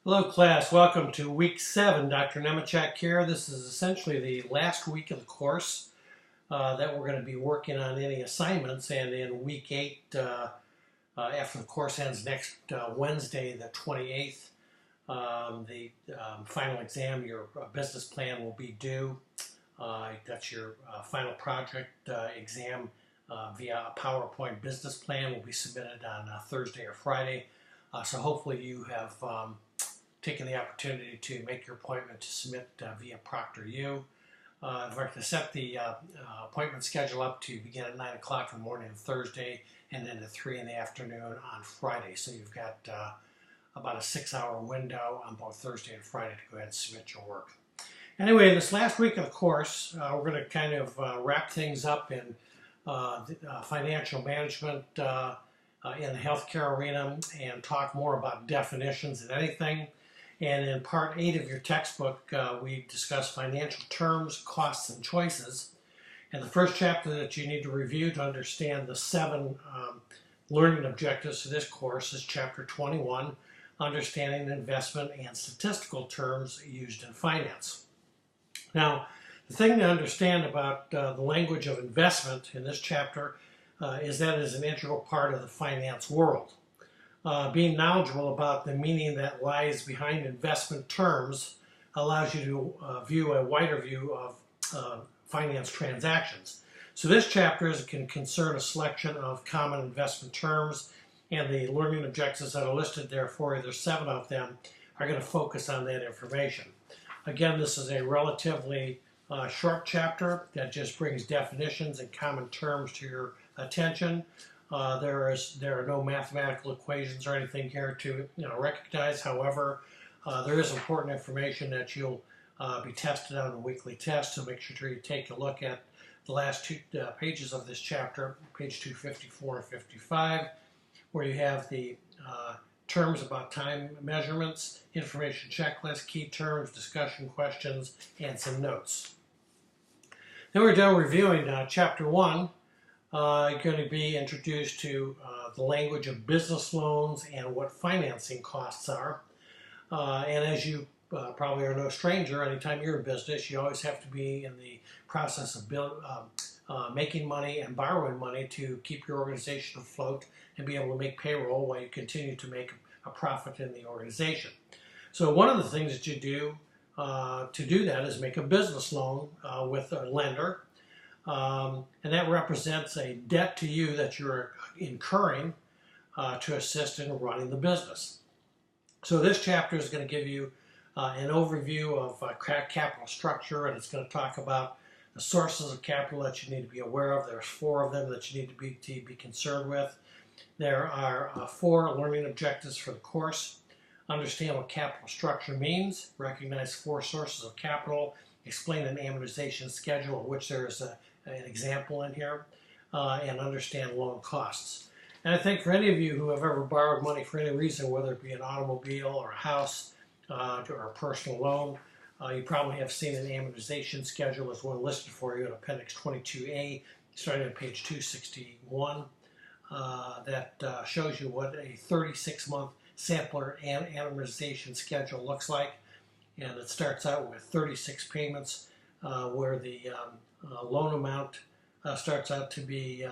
Hello class, welcome to week 7. Dr. Nemechek here. This is essentially the last week of the course that we're going to be working on any assignments, and in week 8, after the course ends next Wednesday the 28th, the final exam, your business plan will be due. That's your final project exam via a PowerPoint business plan will be submitted on Thursday or Friday. So hopefully you have taken the opportunity to make your appointment to submit via ProctorU. I'd like to set the appointment schedule up to begin at 9 o'clock in the morning on Thursday and then at 3 in the afternoon on Friday. So you've got about a 6-hour window on both Thursday and Friday to go ahead and submit your work. Anyway, this last week of the course, we're going to kind of wrap things up in financial management in the healthcare arena and talk more about definitions than anything. And in part 8 of your textbook, we discuss financial terms, costs, and choices. And the first chapter that you need to review to understand the 7 learning objectives for this course is chapter 21, Understanding Investment and Statistical Terms Used in Finance. Now, the thing to understand about the language of investment in this chapter is that it is an integral part of the finance world. Being knowledgeable about the meaning that lies behind investment terms allows you to view a wider view of finance transactions. So this chapter can concern a selection of common investment terms, and the learning objectives that are listed there for you, there's 7 of them, are going to focus on that information. Again, this is a relatively short chapter that just brings definitions and common terms to your attention. There are no mathematical equations or anything here to recognize. However, there is important information that you'll be tested on a weekly test, so make sure you take a look at the last 2 pages of this chapter, page 254 and 55, where you have the terms about time measurements, information checklist, key terms, discussion questions, and some notes. Then we're done reviewing chapter 1. You're going to be introduced to the language of business loans and what financing costs are. And as you probably are no stranger, anytime you're in business, you always have to be in the process of making money and borrowing money to keep your organization afloat and be able to make payroll while you continue to make a profit in the organization. So one of the things that you do to do that is make a business loan with a lender. And that represents a debt to you that you're incurring to assist in running the business. So this chapter is going to give you an overview of capital structure, and it's going to talk about the sources of capital that you need to be aware of. There's 4 of them that you need to be concerned with. There are 4 learning objectives for the course. Understand what capital structure means, recognize 4 sources of capital, explain an amortization schedule, of which there is an example in here, and understand loan costs. And I think for any of you who have ever borrowed money for any reason, whether it be an automobile or a house or a personal loan, you probably have seen an amortization schedule. There's one listed for you in Appendix 22A, starting on page 261, that shows you what a 36-month sampler and amortization schedule looks like. And it starts out with 36 payments where the loan amount starts out to be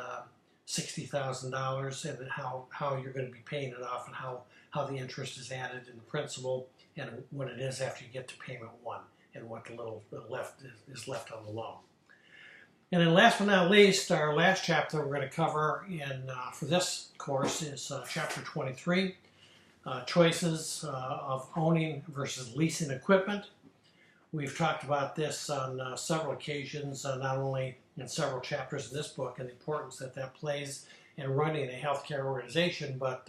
$60,000, and then how you're going to be paying it off and how the interest is added in the principal and what it is after you get to payment 1 and what the little is left on the loan. And then last but not least, our last chapter we're going to cover for this course is chapter 23, choices of owning versus leasing equipment. We've talked about this on several occasions, not only in several chapters in this book, and the importance that plays in running a healthcare organization, but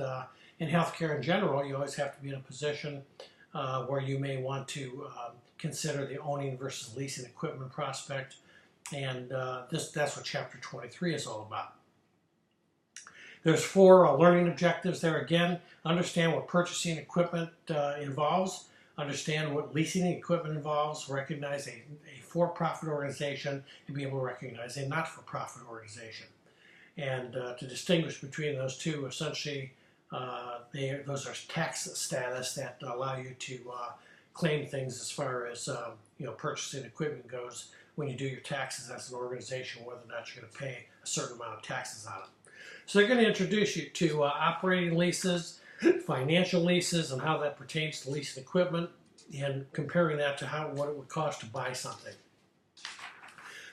in healthcare in general, you always have to be in a position where you may want to consider the owning versus leasing equipment prospect, and that's what chapter 23 is all about. There's 4 learning objectives there again. Understand what purchasing equipment involves. Understand what leasing equipment involves, recognize a for-profit organization, and be able to recognize a not-for-profit organization. And to distinguish between those two, essentially those are tax status that allow you to claim things as far as purchasing equipment goes when you do your taxes as an organization, whether or not you're going to pay a certain amount of taxes on it. So they're going to introduce you to operating leases, financial leases, and how that pertains to leasing equipment, and comparing that to what it would cost to buy something.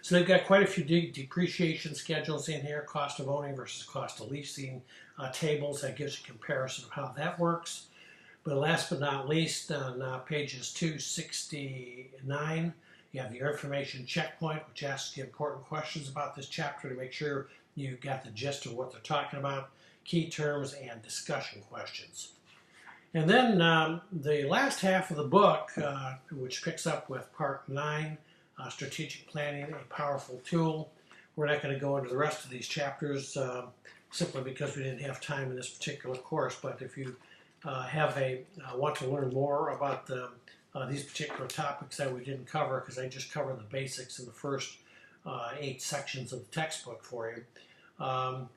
So they've got quite a few depreciation schedules in here, cost of owning versus cost of leasing tables. That gives you a comparison of how that works. But last but not least, on pages 269, you have your information checkpoint, which asks you important questions about this chapter to make sure you got the gist of what they're talking about, key terms, and discussion questions. And then the last half of the book, which picks up with part 9, Strategic Planning, a Powerful Tool. We're not going to go into the rest of these chapters simply because we didn't have time in this particular course, but if you want to learn more about these particular topics that we didn't cover, because I just covered the basics in the first 8 sections of the textbook for you,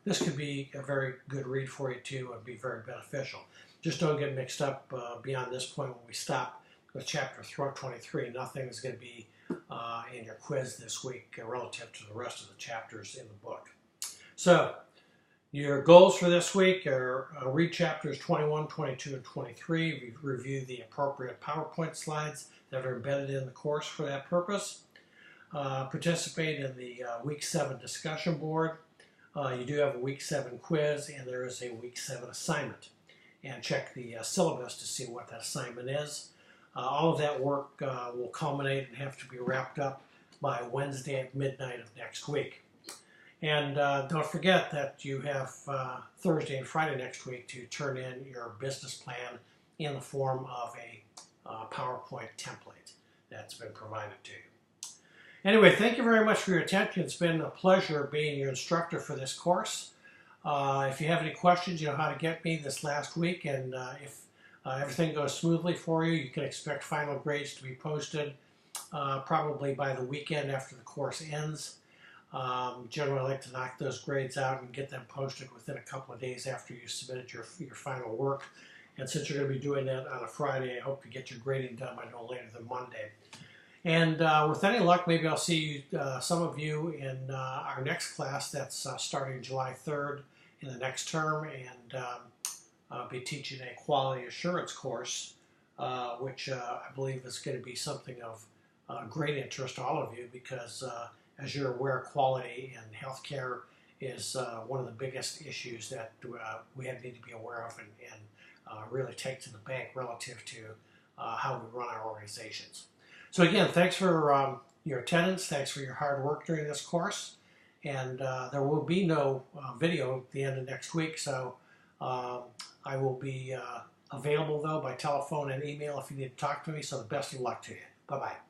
this could be a very good read for you too and be very beneficial. Just don't get mixed up beyond this point when we stop with chapter 23. Nothing is going to be in your quiz this week relative to the rest of the chapters in the book. So your goals for this week are read chapters 21, 22, and 23. Review the appropriate PowerPoint slides that are embedded in the course for that purpose. Participate in the Week 7 discussion board. You do have a Week 7 quiz, and there is a Week 7 assignment. And check the syllabus to see what that assignment is. All of that work will culminate and have to be wrapped up by Wednesday at midnight of next week. And don't forget that you have Thursday and Friday next week to turn in your business plan in the form of a PowerPoint template that's been provided to you. Anyway, thank you very much for your attention. It's been a pleasure being your instructor for this course. If you have any questions, you know how to get me this last week, and if everything goes smoothly for you, you can expect final grades to be posted probably by the weekend after the course ends. Generally, I like to knock those grades out and get them posted within a couple of days after you submitted your final work. And since you're going to be doing that on a Friday, I hope to get your grading done by no later than Monday. And with any luck, maybe I'll see some of you in our next class that's starting July 3rd in the next term, and I'll be teaching a quality assurance course, which I believe is going to be something of great interest to all of you because, as you're aware, quality in healthcare is one of the biggest issues that we need to be aware of and really take to the bank relative to how we run our organizations. So again, thanks for your attendance. Thanks for your hard work during this course. And there will be no video at the end of next week, so I will be available, though, by telephone and email if you need to talk to me. So the best of luck to you. Bye-bye.